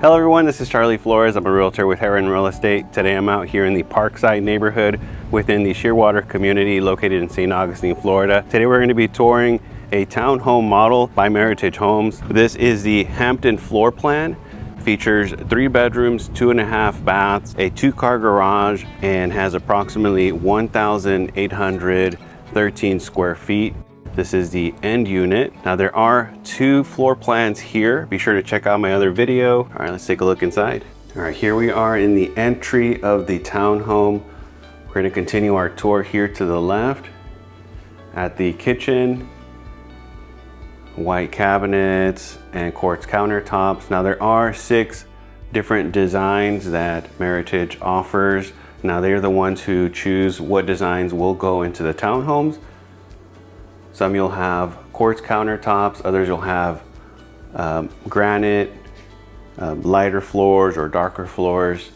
Hello everyone, this is Charlie Flores. I'm a realtor with Herron Real Estate. Today I'm out here in the Parkside neighborhood within the Shearwater community located in St. Augustine, Florida. Today we're going to be touring a townhome model by Meritage Homes. This is the Hampton floor plan. Features 3 bedrooms, 2.5 baths, a 2-car garage, and has approximately 1,813 square feet. This is the end unit. Now there are 2 floor plans here. Be sure to check out my other video. All right, let's take a look inside. All right, here we are in the entry of the townhome. We're going to continue our tour here to the left at the kitchen. White cabinets and quartz countertops. Now there are 6 different designs that Meritage offers. Now they're the ones who choose what designs will go into the townhomes. Some you'll have quartz countertops, others you'll have granite, lighter floors or darker floors.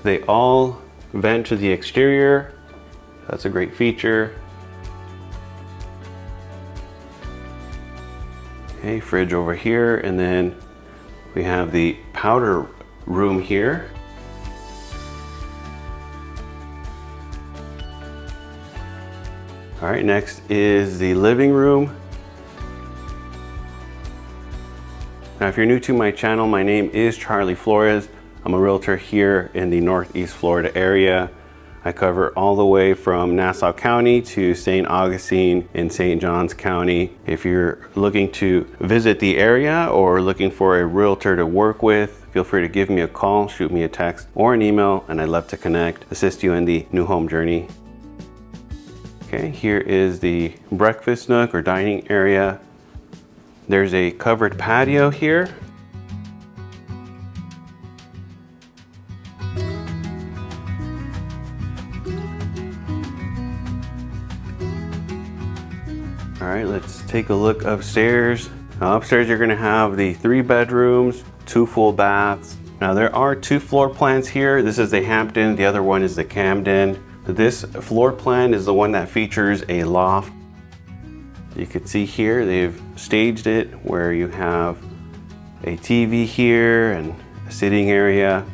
They all vent to the exterior. That's a great feature. Okay, fridge over here, and then we have the powder room here. All right, next is the living room. Now, if you're new to my channel, my name is Charlie Flores. I'm a realtor here in the Northeast Florida area. I cover all the way from Nassau County to St. Augustine in St. Johns County. If you're looking to visit the area or looking for a realtor to work with, feel free to give me a call, shoot me a text or an email, and I'd love to connect, assist you in the new home journey. Okay, here is the breakfast nook or dining area. There's a covered patio here. All right, let's take a look upstairs. Now, upstairs you're gonna have the 3 bedrooms, 2 full baths. Now there are 2 floor plans here. This is the Hampton, the other one is the Camden. This floor plan is the one that features a loft. You can see here they've staged it where you have a TV here and a sitting area.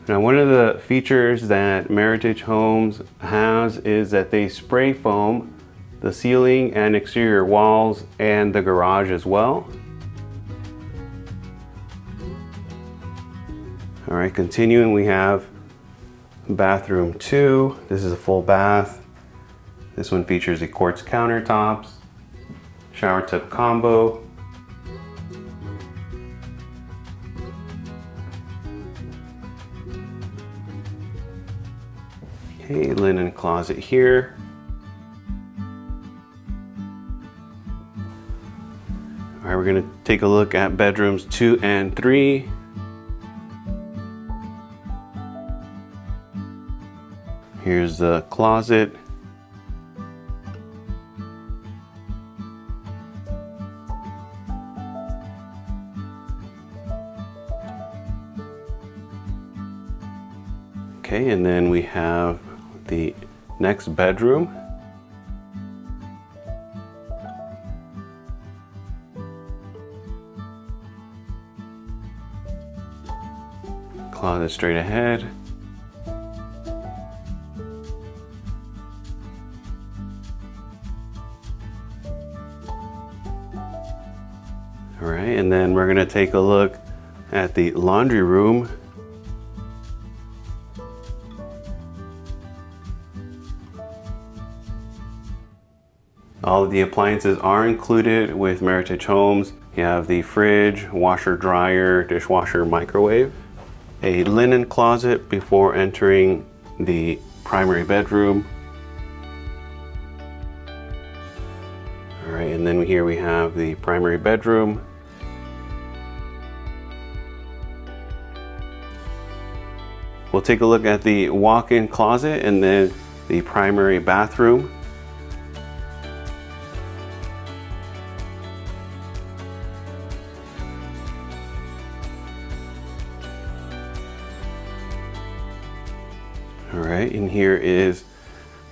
Now, one of the features that Meritage Homes has is that they spray foam the ceiling and exterior walls and the garage as well. All right, continuing, we have bathroom 2. This is a full bath. This one features the quartz countertops, shower tub combo. Okay, linen closet here. All right, we're gonna take a look at bedrooms 2 and 3. Here's the closet. Okay, and then we have the next bedroom. Closet straight ahead. All right, and then we're gonna take a look at the laundry room. All of the appliances are included with Meritage Homes. You have the fridge, washer, dryer, dishwasher, microwave, a linen closet before entering the primary bedroom. All right, and then here we have the primary bedroom. We'll take a look at the walk-in closet and then the primary bathroom. All right, and here is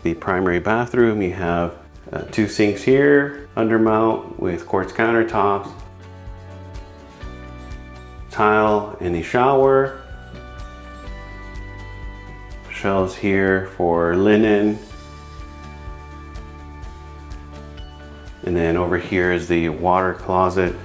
the primary bathroom. You have 2 sinks here, undermount with quartz countertops, tile in the shower, shelves here for linen, and then over here is the water closet